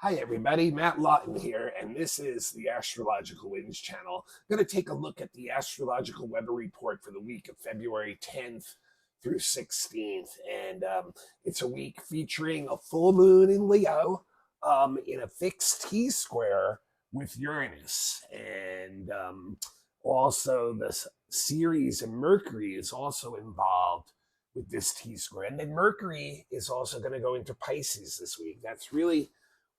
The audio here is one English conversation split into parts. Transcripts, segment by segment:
Hi everybody, Matt Lawton here, and this is the Astrological Winds channel. I'm going to take a look at the astrological weather report for the week of February 10th through 16th. And it's a week featuring a full moon in Leo in a fixed T-square with Uranus. And also the Ceres and Mercury is also involved with this T-square. And then Mercury is also going to go into Pisces this week. That's really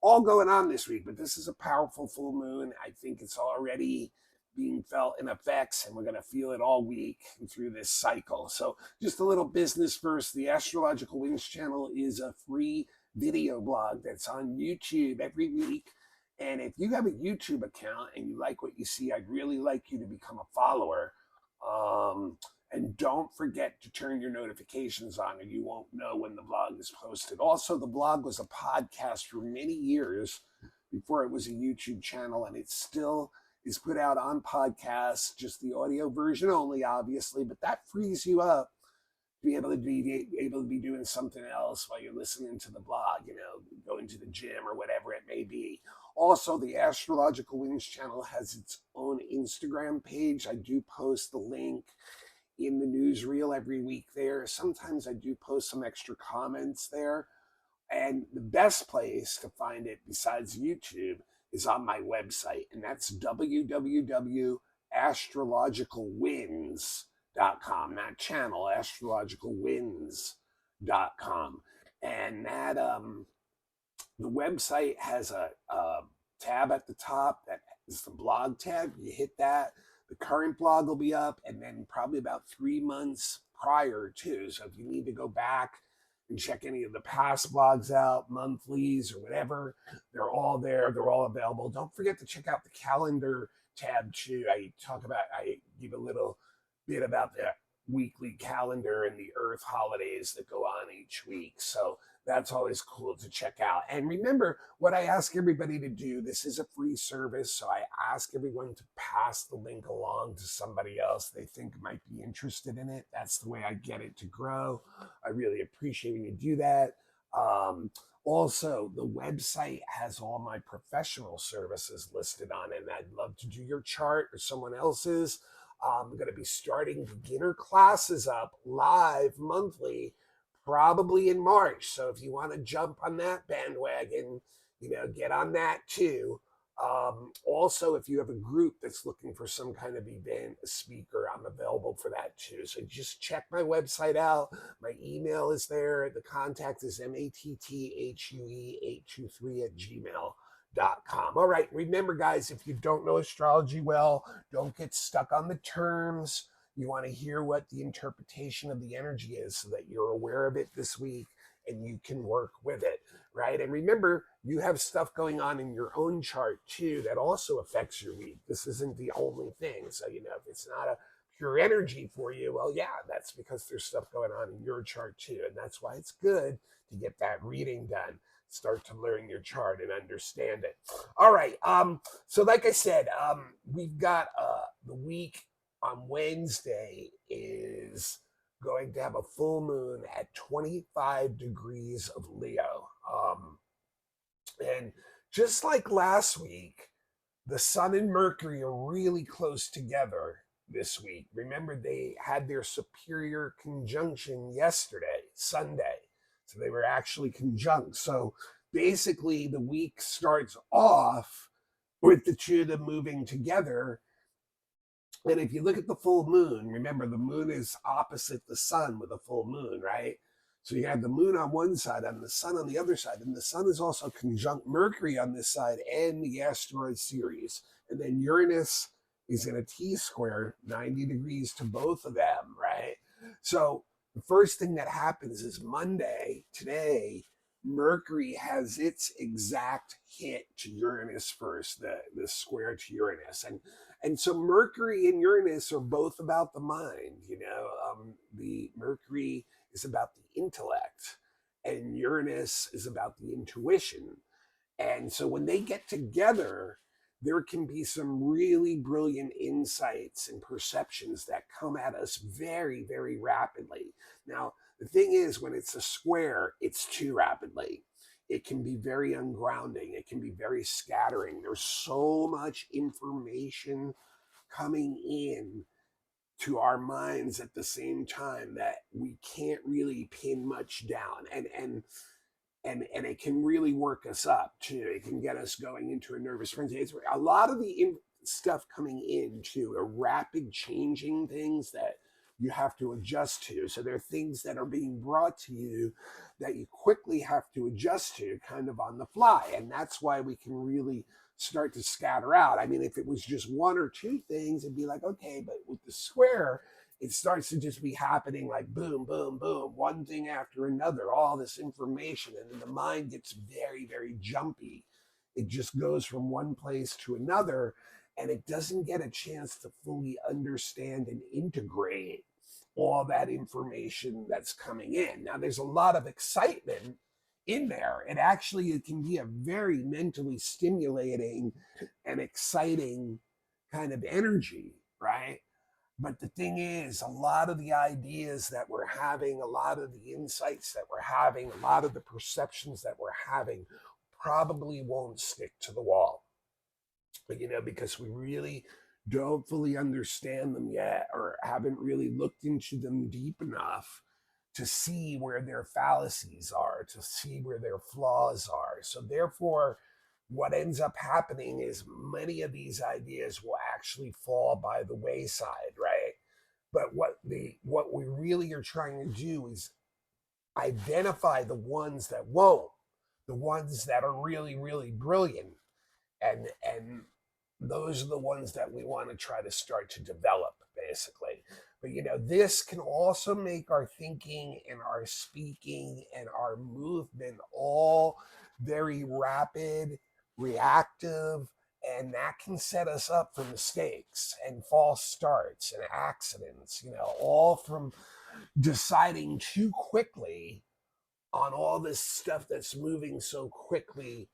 all going on this week, but this is a powerful full moon. I think it's already being felt in effects, and we're going to feel it all week through this cycle. So just a little business first. The Astrological Winds channel is a free video blog that's on YouTube every week. And if you have a YouTube account and you like what you see, I'd really like you to become a follower. And don't forget to turn your notifications on, or you won't know when the blog is posted. Also, the blog was a podcast for many years before it was a YouTube channel, and it still is put out on podcasts, just the audio version only, obviously, but that frees you up to be able to be doing something else while you're listening to the blog, going to the gym or whatever it may be. Also, the Astrological Winds channel has its own Instagram page. I do post the link in the newsreel every week there. Sometimes I do post some extra comments there. And the best place to find it besides YouTube is on my website, and that's www.astrologicalwinds.com. That channel, astrologicalwinds.com. And that the website has a tab at the top that is the blog tab. You hit that, the current blog will be up, and then probably about 3 months prior too. So if you need to go back and check any of the past blogs out, monthlies or whatever, they're all there. They're all available. Don't forget to check out the calendar tab too. I give a little bit about the weekly calendar and the Earth holidays that go on each week. So that's always cool to check out. And remember what I ask everybody to do. This is a free service, so I ask everyone to pass the link along to somebody else they think might be interested in it. That's the way I get it to grow. I really appreciate when you do that. Also, the website has all my professional services listed on it, and I'd love to do your chart or someone else's. I'm going to be starting beginner classes up live monthly, probably in March. So if you want to jump on that bandwagon, get on that too. Also, if you have a group that's looking for some kind of event, a speaker, I'm available for that too. So just check my website out. My email is there. The contact is matthtue823@gmail.com. All right, remember guys, if you don't know astrology well, don't get stuck on the terms. You want to hear what the interpretation of the energy is so that you're aware of it this week and you can work with it, right? And remember, you have stuff going on in your own chart too that also affects your week. This isn't the only thing. So, if it's not a pure energy for you, well, yeah, that's because there's stuff going on in your chart too. And that's why it's good to get that reading done. Start to learn your chart and understand it. All right. So like I said, we've got the week on Wednesday is going to have a full moon at 25 degrees of Leo. And just like last week, the Sun and Mercury are really close together this week. Remember, they had their superior conjunction yesterday, Sunday. So they were actually conjunct. So basically, the week starts off with the two of them moving together. And if you look at the full moon, remember the moon is opposite the sun with a full moon, right? So you have the moon on one side and the sun on the other side. And the sun is also conjunct Mercury on this side and the asteroid Ceres. And then Uranus is in a T-square, 90 degrees to both of them, right? So the first thing that happens is Monday, today, Mercury has its exact hit to Uranus first, the square to Uranus. And so Mercury and Uranus are both about the mind, the Mercury is about the intellect and Uranus is about the intuition. And so when they get together, there can be some really brilliant insights and perceptions that come at us very, very rapidly. Now, the thing is, when it's a square, it's too rapidly. it can be very ungrounding. It can be very scattering. There's so much information coming in to our minds at the same time that we can't really pin much down. And it can really work us up too. It can get us going into a nervous frenzy. It's a lot of the stuff coming into a rapid changing things that you have to adjust to. So there are things that are being brought to you that you quickly have to adjust to kind of on the fly. And that's why we can really start to scatter out. I mean, if it was just one or two things, it'd be like, okay, but with the square, it starts to just be happening like boom, boom, boom, one thing after another, all this information. And then the mind gets very, very jumpy. It just goes from one place to another, and it doesn't get a chance to fully understand and integrate all that information that's coming in. Now, there's a lot of excitement in there. It can be a very mentally stimulating and exciting kind of energy, right? But the thing is, a lot of the ideas that we're having, a lot of the insights that we're having, a lot of the perceptions that we're having probably won't stick to the wall, because we really don't fully understand them yet or haven't really looked into them deep enough to see where their fallacies are, to see where their flaws are. So therefore, what ends up happening is many of these ideas will actually fall by the wayside, right? But what we really are trying to do is identify the ones that won't, the ones that are really, really brilliant, and those are the ones that we want to try to start to develop, basically. But this can also make our thinking and our speaking and our movement all very rapid, reactive, and that can set us up for mistakes and false starts and accidents, all from deciding too quickly on all this stuff that's moving so quickly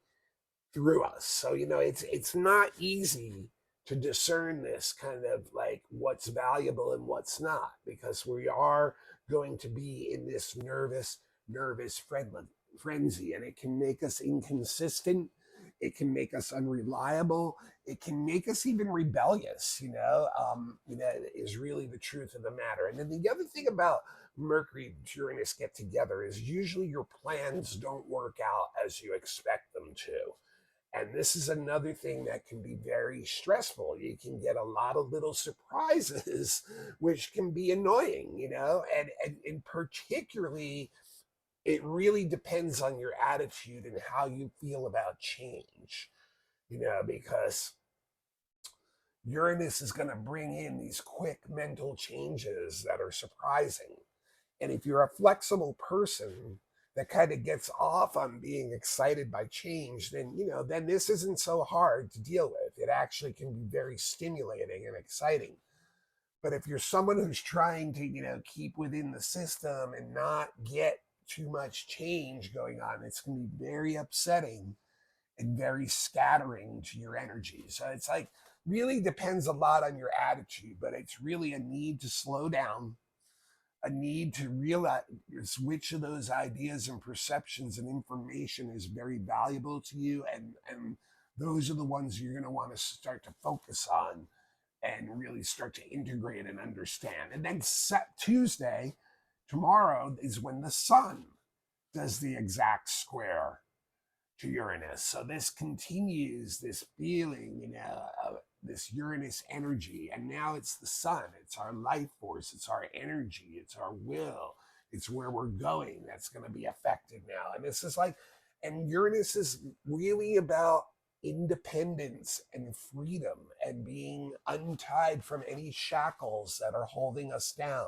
through us. So it's not easy to discern this kind of like what's valuable and what's not, because we are going to be in this nervous frenzy, and it can make us inconsistent. It can make us unreliable. It can make us even rebellious. Is really the truth of the matter. And then the other thing about Mercury and Uranus get together is usually your plans don't work out as you expect them to. And this is another thing that can be very stressful. You can get a lot of little surprises, which can be annoying, and particularly, it really depends on your attitude and how you feel about change, because Uranus is going to bring in these quick mental changes that are surprising. And if you're a flexible person that kind of gets off on being excited by change, then this isn't so hard to deal with. It actually can be very stimulating and exciting. But if you're someone who's trying to, keep within the system and not get too much change going on, it's going to be very upsetting and very scattering to your energy. So it's like really depends a lot on your attitude, but it's really a need to slow down, a need to realize which of those ideas and perceptions and information is very valuable to you, and those are the ones you're going to want to start to focus on and really start to integrate and understand. And then Tuesday, tomorrow, is when the sun does the exact square to Uranus. So this continues this feeling, this Uranus energy. And now it's the sun. It's our life force. It's our energy. It's our will. It's where we're going that's going to be affected now. And this is and Uranus is really about independence and freedom and being untied from any shackles that are holding us down,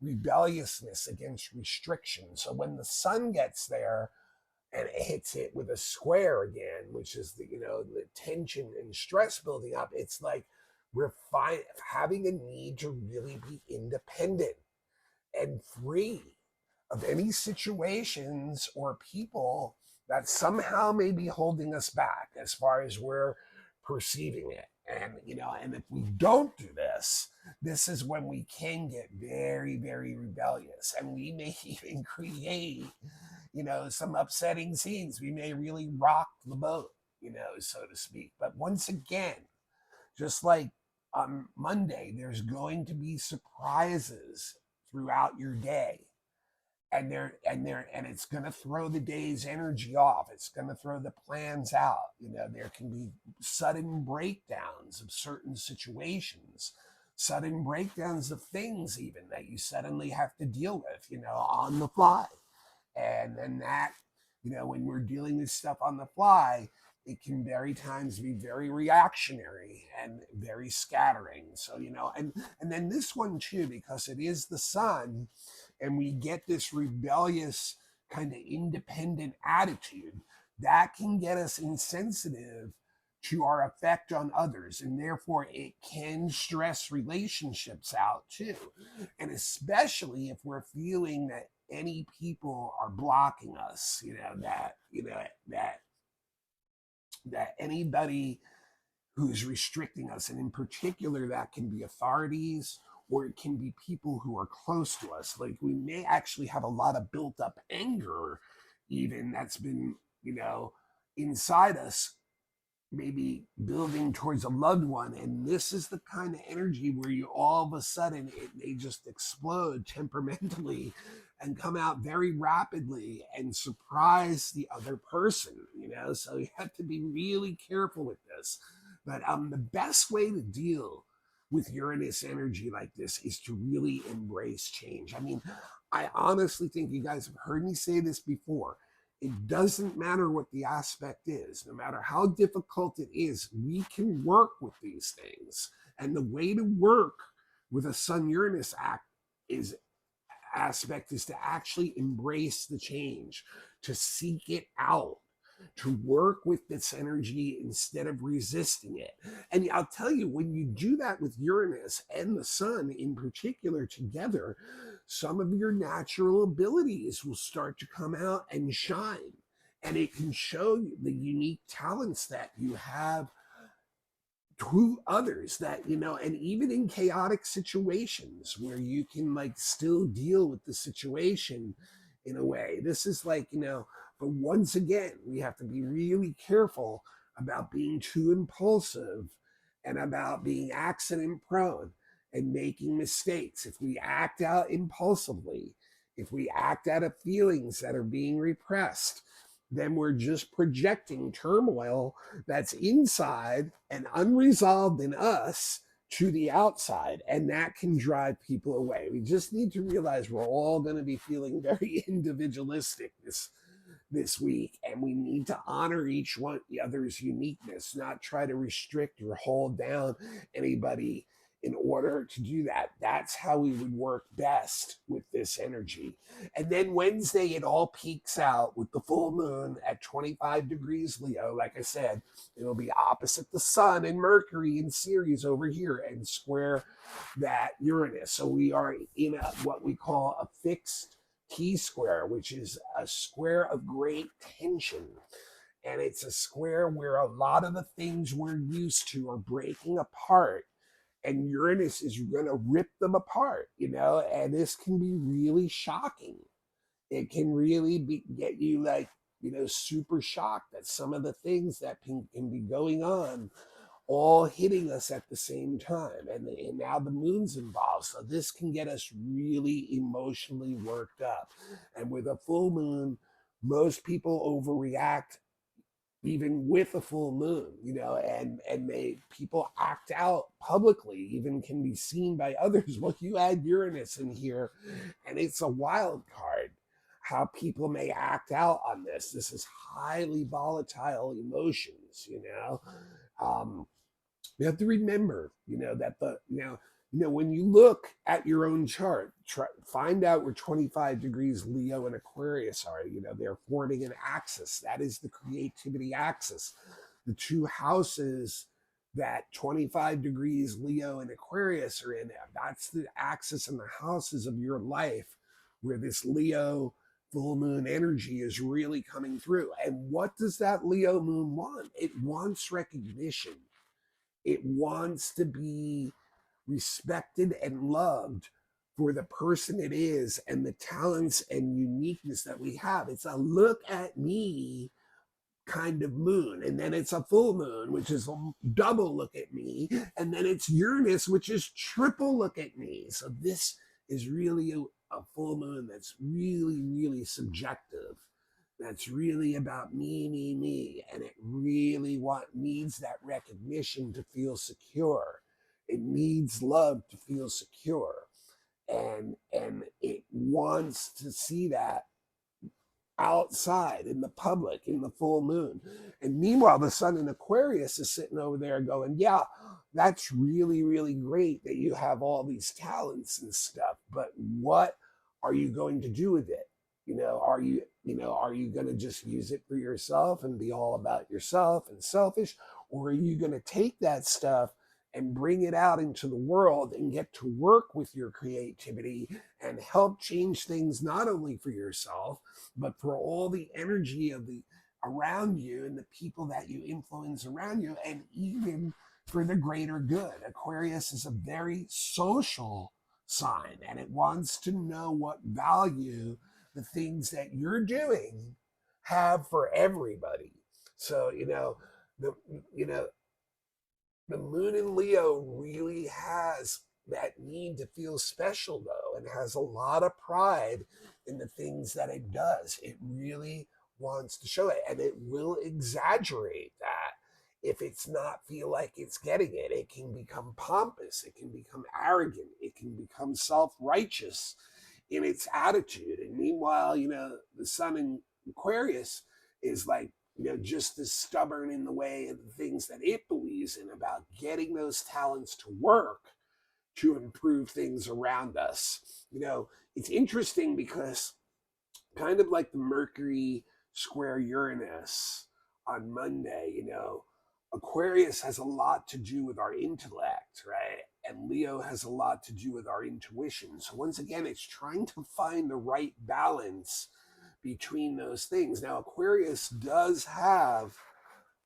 rebelliousness against restriction. So when the sun gets there and it hits it with a square again, which is the tension and stress building up, it's like we're having a need to really be independent and free of any situations or people that somehow may be holding us back as far as we're perceiving it. And if we don't do this, this is when we can get very, very rebellious, and we may even create some upsetting scenes. We may really rock the boat, so to speak. But once again, just like on Monday, there's going to be surprises throughout your day. And it's going to throw the day's energy off. It's going to throw the plans out. There can be sudden breakdowns of certain situations, sudden breakdowns of things even that you suddenly have to deal with, on the fly. And then that, when we're dealing with stuff on the fly, it can very times be very reactionary and very scattering. So, and then this one too, because it is the sun, and we get this rebellious kind of independent attitude, that can get us insensitive to our effect on others, and therefore it can stress relationships out too. And especially if we're feeling that any people are blocking us, that anybody who's restricting us, and in particular that can be authorities, or it can be people who are close to us. Like, we may actually have a lot of built up anger even that's been inside us, maybe building towards a loved one. And this is the kind of energy where you all of a sudden it may just explode temperamentally and come out very rapidly and surprise the other person. So you have to be really careful with this. But the best way to deal with Uranus energy like this is to really embrace change. I mean, I honestly think you guys have heard me say this before. It doesn't matter what the aspect is, no matter how difficult it is, we can work with these things. And the way to work with a Sun Uranus aspect is to actually embrace the change, to seek it out, to work with this energy instead of resisting it. And I'll tell you, when you do that with Uranus and the sun in particular together, some of your natural abilities will start to come out and shine. And it can show you the unique talents that you have to others, that and even in chaotic situations where you can still deal with the situation in a way. This is but once again, we have to be really careful about being too impulsive and about being accident prone and making mistakes. If we act out impulsively, if we act out of feelings that are being repressed, then we're just projecting turmoil that's inside and unresolved in us to the outside, and that can drive people away. We just need to realize we're all going to be feeling very individualistic this week, and we need to honor each one the other's uniqueness, not try to restrict or hold down anybody in order to do that. That's how we would work best with this energy. And then Wednesday, it all peaks out with the full moon at 25 degrees Leo. Like I said, it'll be opposite the sun and Mercury in Ceres over here and square that Uranus. So we are in what we call a fixed T-square, which is a square of great tension. And it's a square where a lot of the things we're used to are breaking apart, and Uranus is going to rip them apart, and this can be really shocking. It can really get you super shocked at some of the things that can be going on, all hitting us at the same time. And now the moon's involved. So this can get us really emotionally worked up. And with a full moon, most people overreact even with a full moon, and people act out publicly, even can be seen by others. Well, you add Uranus in here, and it's a wild card how people may act out on this. This is highly volatile emotions, we have to remember, that when you look at your own chart, find out where 25 degrees Leo and Aquarius are. They're forming an axis. That is the creativity axis. The two houses that 25 degrees Leo and Aquarius are in, that's the axis and the houses of your life where this Leo full moon energy is really coming through. And what does that Leo moon want? It wants recognition. It wants to be respected and loved for the person it is and the talents and uniqueness that we have. It's a look at me kind of moon. And then it's a full moon, which is a double look at me. And then it's Uranus, which is triple look at me. So this is really a full moon that's really, really subjective. That's really about me, me, me. And it really needs that recognition to feel secure. It needs love to feel secure. And it wants to see that outside in the public in the full moon. And meanwhile, the sun in Aquarius is sitting over there going, yeah, that's really, really great that you have all these talents and stuff, but what are you going to do with it? Are you going to just use it for yourself and be all about yourself and selfish? Or are you going to take that stuff and bring it out into the world and get to work with your creativity and help change things not only for yourself, but for all the energy of the around you and the people that you influence around you, and even for the greater good. Aquarius is a very social sign, and it wants to know what value the things that you're doing have for everybody. So, the you know the moon in Leo really has that need to feel special, though, and has a lot of pride in the things that it does. It really wants to show it, and it will exaggerate that if it's not feel like it's getting it. It can become pompous, it can become arrogant, it can become self-righteous in its attitude. And meanwhile, the sun in Aquarius is like, just as stubborn in the way of the things that it believes in about getting those talents to work to improve things around us. It's interesting because kind of like the Mercury square Uranus on Monday, Aquarius has a lot to do with our intellect, right? And Leo has a lot to do with our intuition. So once again, it's trying to find the right balance between those things. Now, Aquarius does have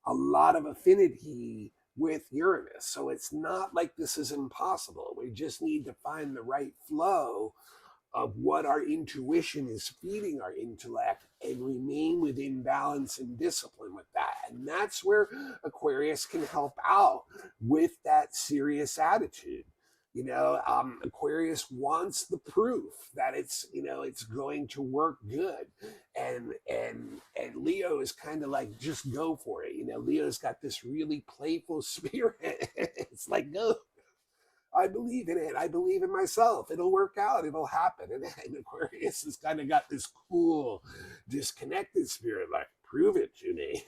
a lot of affinity with Uranus. So it's not like this is impossible. We just need to find the right flow of what our intuition is feeding our intellect and remain within balance and discipline with that. And that's where Aquarius can help out with that serious attitude. Aquarius wants the proof that it's going to work good, and Leo is kind of like, just go for it. Leo's got this really playful spirit. It's like, go, I believe in it. I believe in myself. It'll work out. It'll happen. And Aquarius has kind of got this cool, disconnected spirit, like, prove it to me.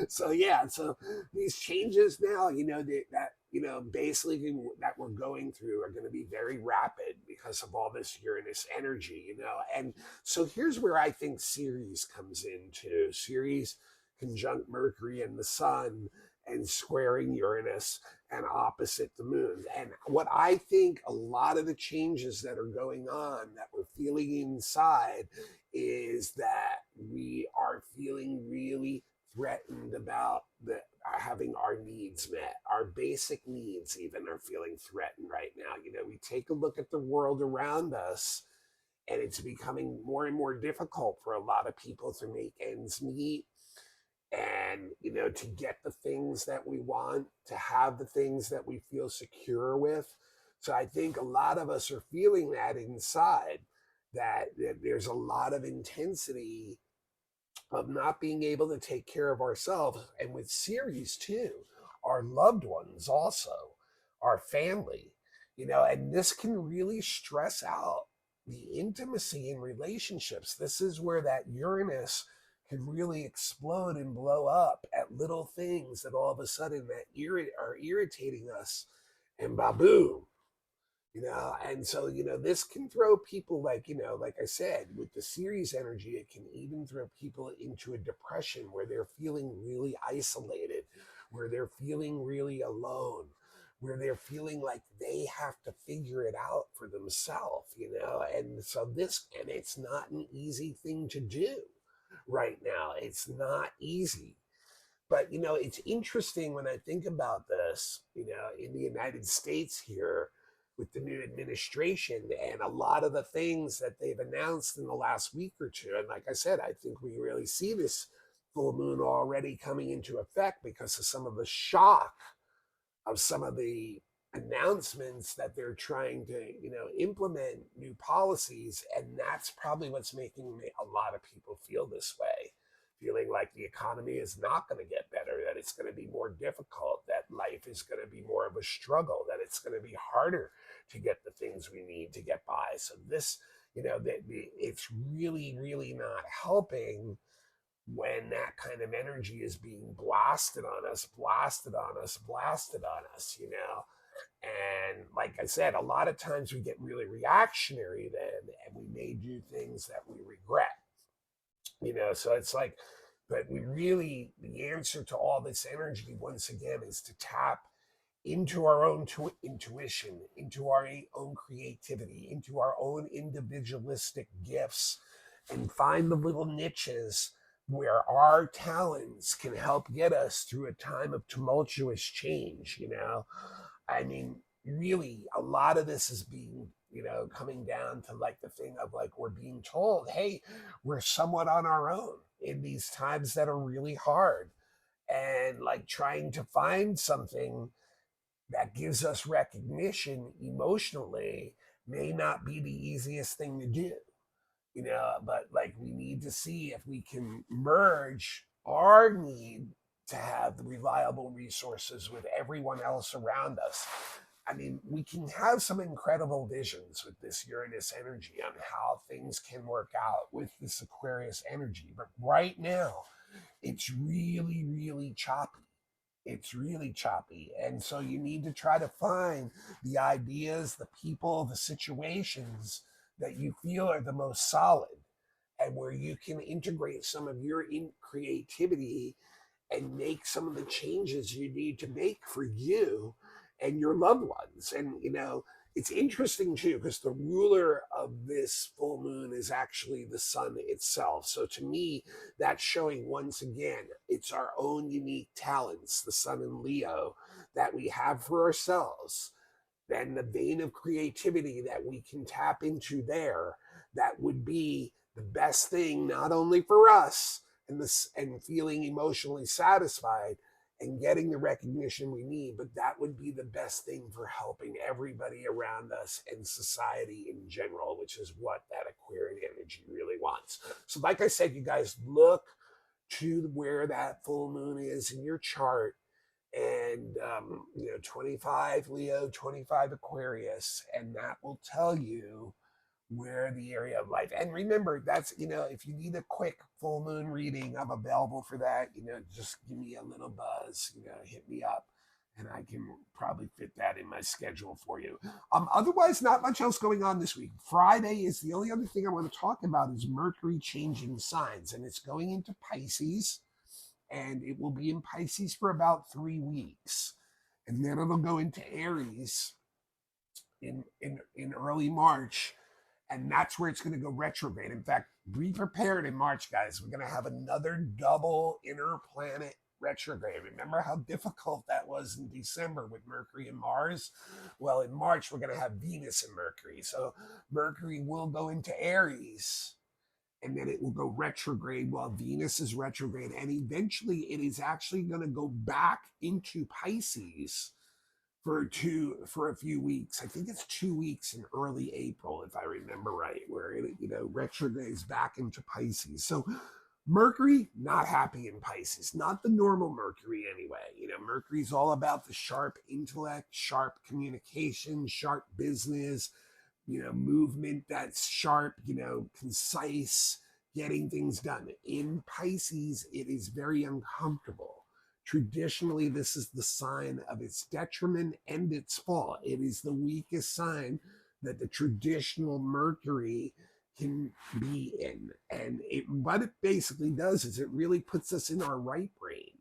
So yeah. So these changes now, basically that we're going through are going to be very rapid because of all this Uranus energy. And so here's where I think Ceres comes into. Ceres conjunct Mercury and the Sun and squaring Uranus and opposite the moon. And what I think a lot of the changes that are going on that we're feeling inside is that we are feeling really threatened about having our needs met. Our basic needs even are feeling threatened right now. We take a look at the world around us, and it's becoming more and more difficult for a lot of people to make ends meet, and to get the things that we want, to have the things that we feel secure with. So I think a lot of us are feeling that inside, that there's a lot of intensity of not being able to take care of ourselves, and with Ceres too, our loved ones also, our family, and this can really stress out the intimacy in relationships. This is where that Uranus can really explode and blow up at little things that all of a sudden that are irritating us, and baboom. And so this can throw people, like I said, with the Ceres energy, it can even throw people into a depression where they're feeling really isolated, where they're feeling really alone, where they're feeling like they have to figure it out for themselves. And so and it's not an easy thing to do right now. It's not easy. But it's interesting when I think about this, in the United States here, with the new administration and a lot of the things that they've announced in the last week or two. And like I said, I think we really see this full moon already coming into effect because of some of the shock of some of the announcements that they're trying to, implement new policies. And that's probably what's making a lot of people feel this way, feeling like the economy is not going to get better, that it's going to be more difficult, that life is going to be more of a struggle, that it's going to be harder to get the things we need to get by. So this, it's really, really not helping when that kind of energy is being blasted on us, blasted on us, blasted on us. And like I said, a lot of times we get really reactionary then, and we may do things that we regret. So it's like, but the answer to all this energy, once again, is to tap into our own intuition, into our own creativity, into our own individualistic gifts, and find the little niches where our talents can help get us through a time of tumultuous change. I mean, really, a lot of this is being, coming down to like the thing of like we're being told, hey, we're somewhat on our own in these times that are really hard. And like trying to find something that gives us recognition emotionally may not be the easiest thing to do, but like we need to see if we can merge our need to have the reliable resources with everyone else around us. I mean, we can have some incredible visions with this Uranus energy on how things can work out with this Aquarius energy. But right now, it's really, really choppy. It's really choppy. And so you need to try to find the ideas, the people, the situations that you feel are the most solid and where you can integrate some of your creativity and make some of the changes you need to make for you and your loved ones. And, it's interesting too, because the ruler of this full moon is actually the sun itself. So to me, that's showing once again, it's our own unique talents, the sun in Leo, that we have for ourselves. Then the vein of creativity that we can tap into there, that would be the best thing, not only for us and feeling emotionally satisfied and getting the recognition we need, but that would be the best thing for helping everybody around us and society in general, which is what that Aquarian energy really wants. So like I said, you guys, look to where that full moon is in your chart, and 25 Leo, 25 Aquarius, and that will tell you where the area of life. And remember, that's, if you need a quick full moon reading, I'm available for that. Just give me a little buzz, hit me up, and I can probably fit that in my schedule for you. Otherwise, not much else going on this week. Friday is the only other thing I want to talk about is Mercury changing signs, and it's going into Pisces, and it will be in Pisces for about 3 weeks. And then it'll go into Aries in early March, and that's where it's going to go retrograde. In fact, be prepared in March, guys. We're going to have another double inner planet retrograde. Remember how difficult that was in December with Mercury and Mars? Well, in March, we're going to have Venus and Mercury. So Mercury will go into Aries, and then it will go retrograde while Venus is retrograde. And eventually it is actually going to go back into Pisces for a few weeks. I think it's 2 weeks in early April, if I remember right, where it retrogrades back into Pisces. So Mercury, not happy in Pisces, not the normal Mercury anyway. Mercury's all about the sharp intellect, sharp communication, sharp business, movement that's sharp, concise, getting things done. In Pisces, it is very uncomfortable. Traditionally, this is the sign of its detriment and its fall. It is the weakest sign that the traditional Mercury can be in. And what it basically does is it really puts us in our right brain,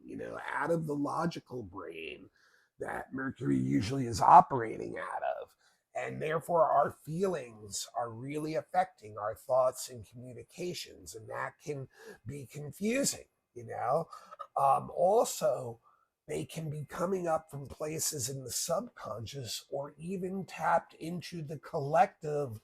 out of the logical brain that Mercury usually is operating out of. And therefore, our feelings are really affecting our thoughts and communications, and that can be confusing. Also, they can be coming up from places in the subconscious or even tapped into the collective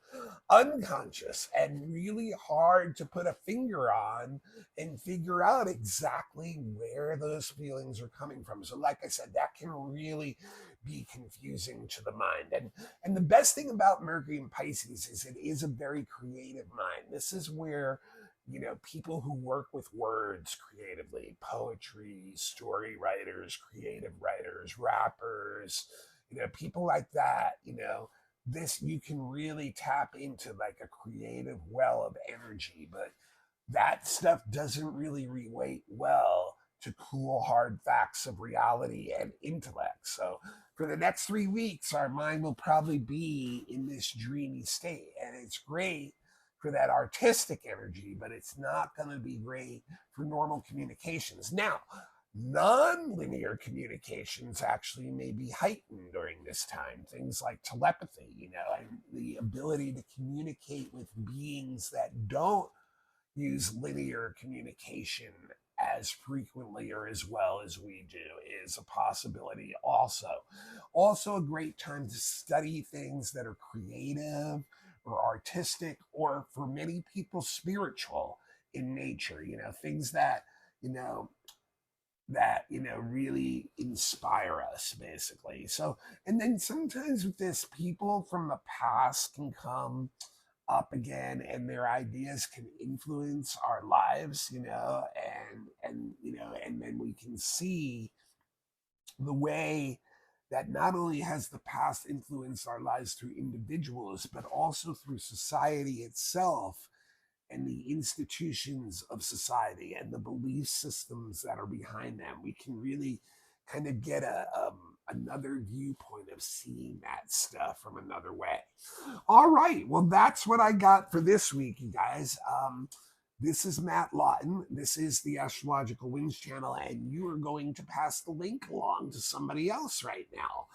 unconscious, and really hard to put a finger on and figure out exactly where those feelings are coming from. So like I said, that can really be confusing to the mind. And the best thing about Mercury in Pisces is it is a very creative mind. This is where, you know, people who work with words creatively, poetry, story writers, creative writers, rappers, you know, people like that, you know, this, you can really tap into like a creative well of energy. But that stuff doesn't really relate well to cool hard facts of reality and intellect. So for the next 3 weeks, our mind will probably be in this dreamy state, and it's great for that artistic energy, but it's not going to be great for normal communications. Now, non-linear communications actually may be heightened during this time. Things like telepathy, you know, and the ability to communicate with beings that don't use linear communication as frequently or as well as we do is a possibility also. Also a great time to study things that are creative or artistic, or for many people spiritual in nature, you know, things that, you know, really inspire us basically. So, and then sometimes with this, people from the past can come up again, and their ideas can influence our lives, you know, and you know, and then we can see the way that not only has the past influenced our lives through individuals, but also through society itself and the institutions of society and the belief systems that are behind them. We can really kind of get another viewpoint of seeing that stuff from another way. All right, well, that's what I got for this week, you guys. This is Matt Lawton. This is the Astrological Winds channel, and you are going to pass the link along to somebody else right now.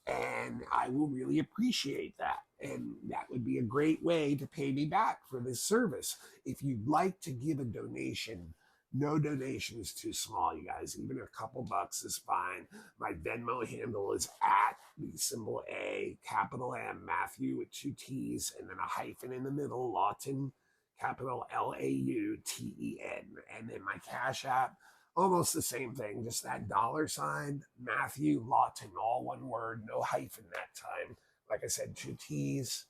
And I will really appreciate that. And that would be a great way to pay me back for this service. If you'd like to give a donation, no donation is too small, you guys. Even a couple bucks is fine. My Venmo handle is at the symbol A, capital M, Matthew with 2 T's, and then a hyphen in the middle, Lawton, capital Lauten. And then my Cash App, almost the same thing, just that $, Matthew Lawton, all one word, no hyphen that time. Like I said, 2 T's,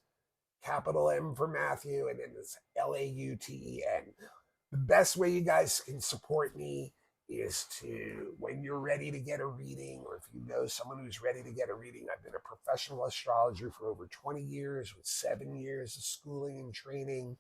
capital M for Matthew, and then it's Lauten. The best way you guys can support me is to, when you're ready to get a reading, or if you know someone who's ready to get a reading, I've been a professional astrologer for over 20 years with 7 years of schooling and training,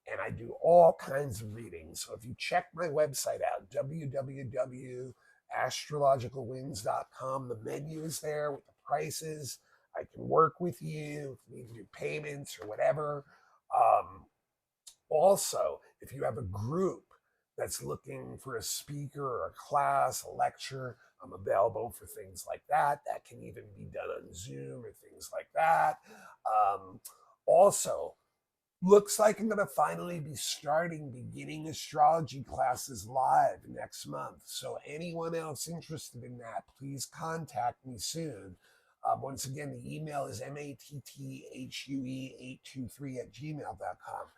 and I do all kinds of readings. So if you check my website out, www.astrologicalwinds.com, the menu is there with the prices. I can work with you if you need to do payments or whatever. Also, if you have a group that's looking for a speaker or a class, a lecture, I'm available for things like that. That can even be done on Zoom or things like that. Also, looks like I'm going to finally be starting beginning astrology classes live next month. So anyone else interested in that, please contact me soon. Once again, the email is matthure823@gmail.com.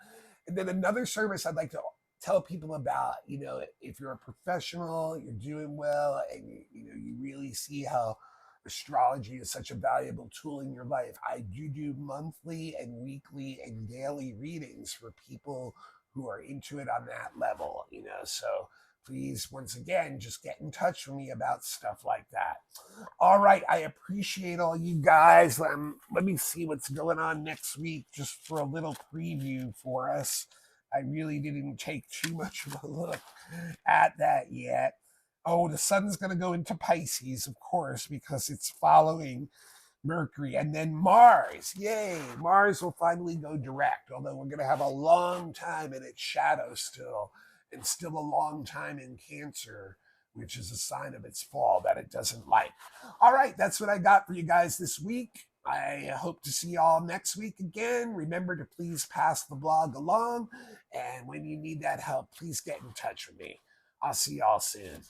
And then another service I'd like to tell people about, you know, if you're a professional, you're doing well, and you really see how astrology is such a valuable tool in your life, I do monthly and weekly and daily readings for people who are into it on that level, you know. So please, once again, just get in touch with me about stuff like that. All right, I appreciate all you guys. Let me see what's going on next week, just for a little preview for us. I really didn't take too much of a look at that yet. Oh, the sun's going to go into Pisces, of course, because it's following Mercury. And then Mars, yay, Mars will finally go direct, although we're going to have a long time in its shadow still, and still a long time in Cancer, which is a sign of its fall that it doesn't like. All right, that's what I got for you guys this week. I hope to see y'all next week again. Remember to please pass the blog along. And when you need that help, please get in touch with me. I'll see y'all soon.